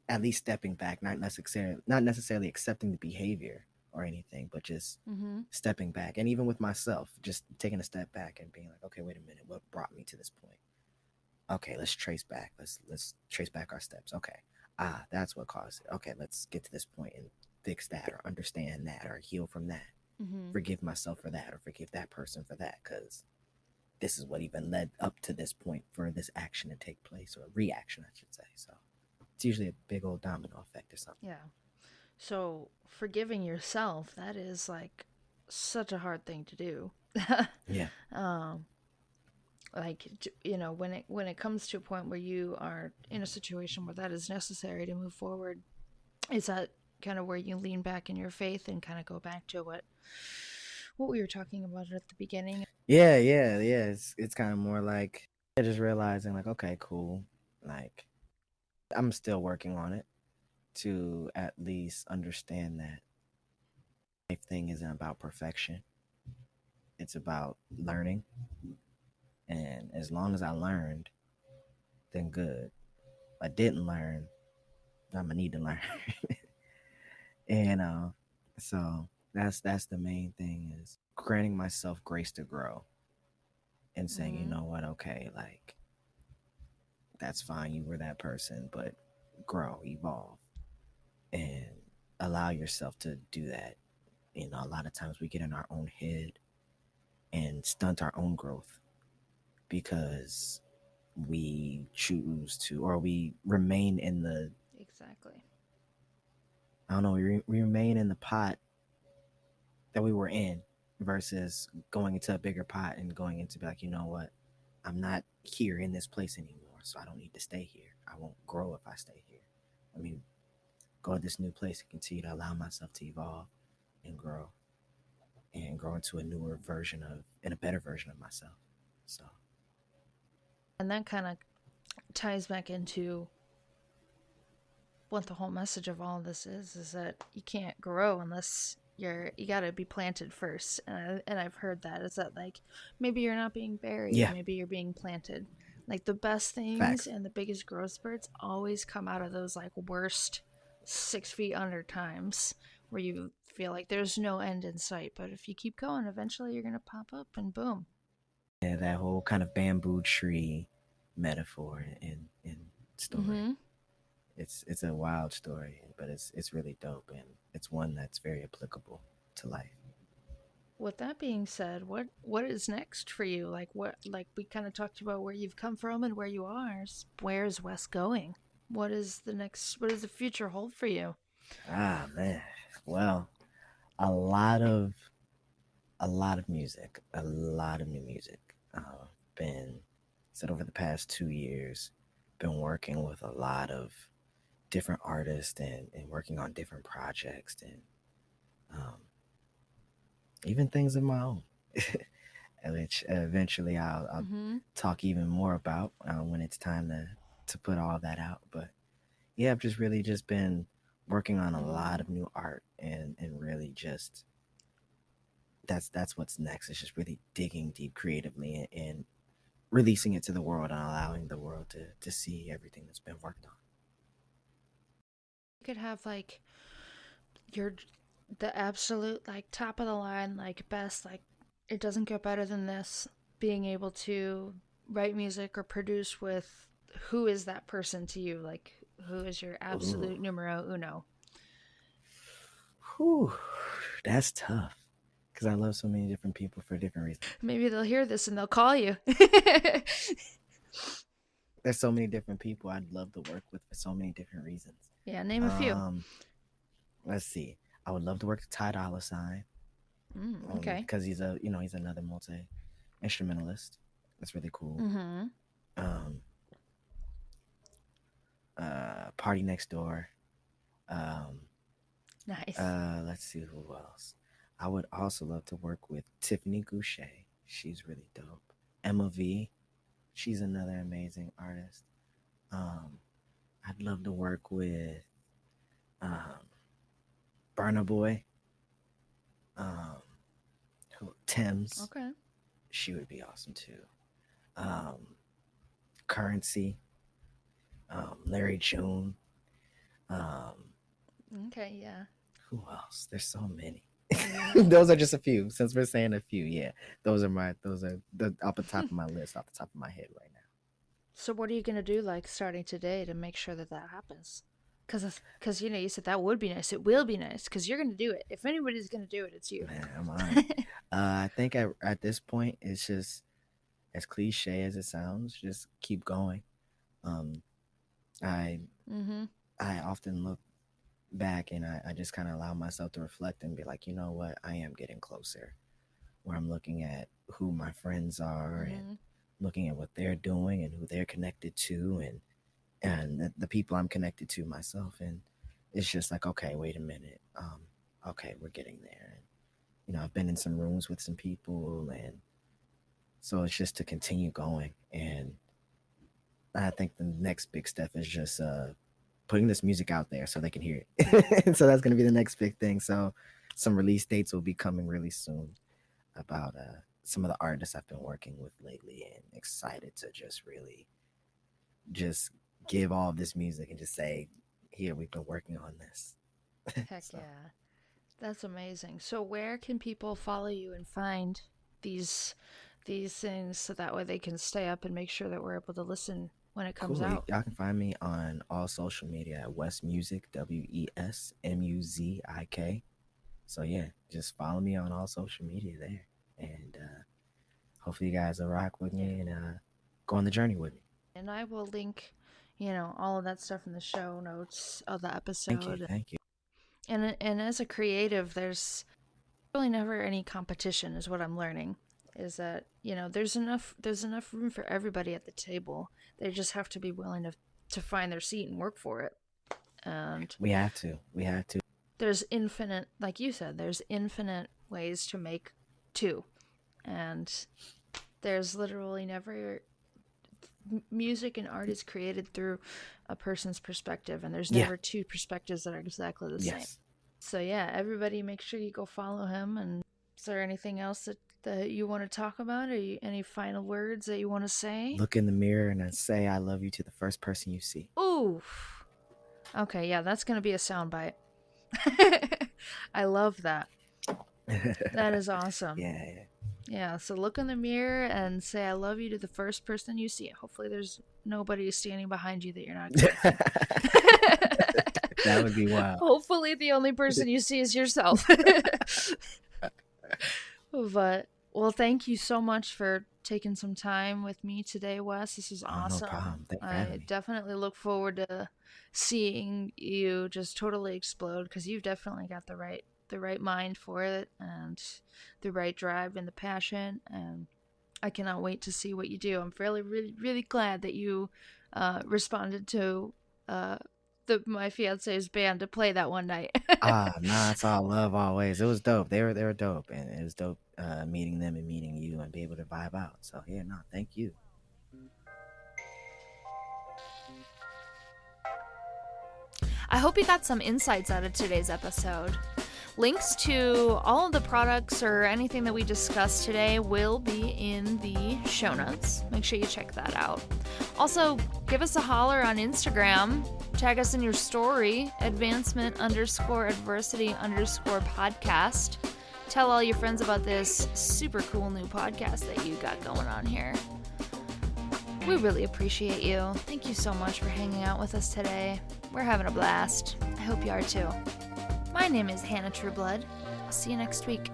S2: at least stepping back, not necessarily accepting the behavior or anything, but just
S1: Mm-hmm.
S2: stepping back. And even with myself, just taking a step back and being like, okay, wait a minute, what brought me to this point? Okay, let's trace back. Let's trace back our steps. Okay. Ah, that's what caused it. Okay, let's get to this point and fix that or understand that or heal from that.
S1: Mm-hmm.
S2: Forgive myself for that or forgive that person for that because this is what even led up to this point for this action to take place or reaction, I should say. So it's usually a big old domino effect or something.
S1: Yeah. So forgiving yourself, that is like such a hard thing to do.
S2: Yeah.
S1: um, like when it comes to a point where you are in a situation where that is necessary to move forward, is that kind of where you lean back in your faith and kind of go back to what we were talking about at the beginning?
S2: Yeah. It's kind of more like just realizing like, okay, cool. Like I'm still working on it to at least understand that life thing isn't about perfection. It's about learning. And as long as I learned, then good. If I didn't learn, I'm gonna need to learn. and so that's the main thing is granting myself grace to grow and saying, you
S1: Mm-hmm.
S2: know what, okay, like that's fine, you were that person, but grow, evolve, and allow yourself to do that. You know, a lot of times we get in our own head and stunt our own growth because we choose to, or we remain in the,
S1: Exactly.
S2: I don't know, we remain in the pot that we were in versus going into a bigger pot and going into be like, you know what, I'm not here in this place anymore, so I don't need to stay here. I won't grow if I stay here. I mean, go to this new place and continue to allow myself to evolve and grow into a newer version of and a better version of myself. So
S1: And that kind of ties back into what the whole message of all of this is that you can't grow unless you got to be planted first. And I've heard that is that like maybe you're not being buried,
S2: yeah,
S1: maybe you're being planted. Like the best things
S2: facts.
S1: and the biggest growth spurts always come out of those like worst 6 feet under times where you feel like there's no end in sight, but if you keep going, eventually you're going to pop up and boom.
S2: Yeah, that whole kind of bamboo tree metaphor in story.
S1: Mm-hmm.
S2: It's a wild story, but it's really dope and it's one that's very applicable to life.
S1: With that being said, what is next for you? Like what, like we kind of talked about where you've come from and where you are. Where is Wes going? What is the next, what does the future hold for you?
S2: Ah man. Well, a lot of a lot of music, a lot of new music. Been said over the past 2 years, been working with a lot of different artists and working on different projects and um, even things of my own, which eventually I'll
S1: Mm-hmm.
S2: talk even more about when it's time to put all that out. But yeah, I've just really just been working on a lot
S1: Mm.
S2: of new art and really just that's what's next. It's just really digging deep creatively and releasing it to the world and allowing the world to see everything that's been worked on.
S1: You could have like your the absolute like top of the line like best like it doesn't get better than this being able to write music or produce with who is that person to you like who is your
S2: Ooh,
S1: absolute numero uno.
S2: whew, that's tough because I love so many different people for different reasons.
S1: Maybe they'll hear this and they'll call you.
S2: There's so many different people I'd love to work with for so many different reasons.
S1: Yeah, name a few.
S2: Um, let's see. I would love to work with Ty Dolla Sign,
S1: Okay.
S2: because he's another multi instrumentalist. That's really cool.
S1: Mm-hmm.
S2: Um, Party Next Door. Um,
S1: Nice.
S2: let's see who else. I would also love to work with Tiffany Goucher. She's really dope. Emma V. She's another amazing artist. Um, I'd love to work with um, Burna Boy. Um, Thames.
S1: Okay.
S2: She would be awesome too. Um, Currency. Larry June. Um,
S1: Okay, yeah.
S2: who else? There's so many. Those are just a few. Since we're saying a few, yeah, those are the off the top of my list, off the top of my head right now.
S1: So what are you going to do like starting today to make sure that that happens? Cuz you said that would be nice. It will be nice cuz you're going to do it. If anybody's going to do it, it's you.
S2: Man, I'm on it. I think at this point, it's just as cliche as it sounds. Just keep going. Um, I
S1: Mhm.
S2: I often look back and I just kind of allow myself to reflect and be like, you know what, I am getting closer. Where I'm looking at who my friends are and
S1: Mhm.
S2: looking at what they're doing and who they're connected to and the people I'm connected to myself. And it's just like, okay, wait a minute. Okay, we're getting there. And, I've been in some rooms with some people. And so it's just to continue going. And I think the next big step is just putting this music out there so they can hear it. So that's going to be the next big thing. So some release dates will be coming really soon about some of the artists I've been working with lately, and excited to just really just give all of this music and just say, here, we've been working on this.
S1: Heck
S2: So
S1: yeah. That's amazing. So where can people follow you and find these these things so that way they can stay up and make sure that we're able to listen when it comes
S2: cool.
S1: out?
S2: Y'all can find me on all social media at West Music, WESMUZIK. So yeah, just follow me on all social media there. And hopefully you guys will rock with
S1: Yeah.
S2: me and go on the journey with me.
S1: And I will link, all of that stuff in the show notes of the
S2: Thank you.
S1: episode.
S2: Thank you.
S1: And as a creative, there's really never any competition is what I'm learning. Is that, there's enough room for everybody at the table. They just have to be willing to find their seat and work for it. And
S2: We have to. We have to.
S1: there's infinite, like you said, there's infinite ways to make two. And there's literally never music and art is created through a person's perspective, and there's
S2: Yeah.
S1: never two perspectives that are exactly the same.
S2: Yes.
S1: So yeah, everybody make sure you go follow him. And is there anything else that you want to talk about, or any final words that you want to say?
S2: Look in the mirror and then say I love you to the first person you see.
S1: Ooh. Okay, yeah, that's gonna be a soundbite. I love that. That is awesome.
S2: Yeah.
S1: Yeah, so look in the mirror and say I love you to the first person you see. Hopefully there's nobody standing behind you that you're not expecting.
S2: That would be wild.
S1: Hopefully the only person you see is yourself. But, well, thank you so much for taking some time with me today, Wes. This is awesome.
S2: No problem. Thanks for having
S1: I
S2: me.
S1: definitely look forward to seeing you just totally explode, because you've definitely got the right mind for it, and the right drive and the passion, and I cannot wait to see what you do. I'm really, really glad that you responded to my fiance's band to play that one night.
S2: Nah, it's all love always. It was dope. They were dope, and it was dope meeting them and meeting you and be able to vibe out. So yeah, no, thank you.
S1: I hope you got some insights out of today's episode. Links to all of the products or anything that we discussed today will be in the show notes. Make sure you check that out. Also, give us a holler on Instagram. Tag us in your story, advancement_adversity_podcast. Tell all your friends about this super cool new podcast that you got going on here. We really appreciate you. Thank you so much for hanging out with us today. We're having a blast. I hope you are too. My name is Hannah Trueblood. I'll see you next week.